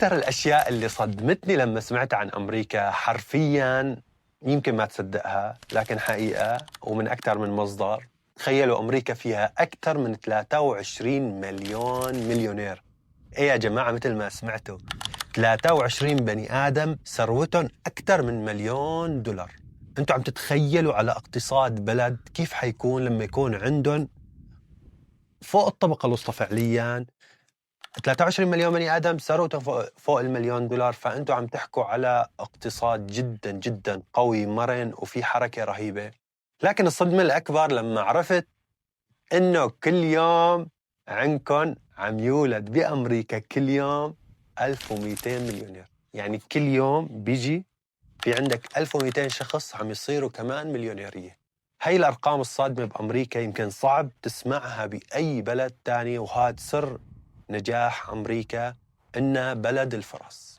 أكثر الأشياء اللي صدمتني لما سمعت عن أمريكا حرفياً يمكن ما تصدقها لكن حقيقة ومن أكثر من مصدر. تخيلوا أمريكا فيها أكثر من 23 مليون مليونير. إيه يا جماعة، مثل ما سمعتوا 23 بني آدم ثروتهم أكثر من $1,000,000. أنتوا عم تتخيلوا على اقتصاد بلد كيف حيكون لما يكون عندهم فوق الطبقة الوسطى فعلياً 23 مليون بني آدم ثروتهم فوق $1,000,000. فأنتوا عم تحكوا على اقتصاد جدا جدا قوي مرن وفي حركة رهيبة. لكن الصدمة الأكبر لما عرفت إنه كل يوم عندكم عم يولد بأمريكا كل يوم 1200 مليونير. يعني كل يوم بيجي في عندك 1200 شخص عم يصيروا كمان مليونيرية. هاي الأرقام الصادمة بأمريكا يمكن صعب تسمعها بأي بلد تاني، وهذا سر نجاح أمريكا إنها بلد الفرص.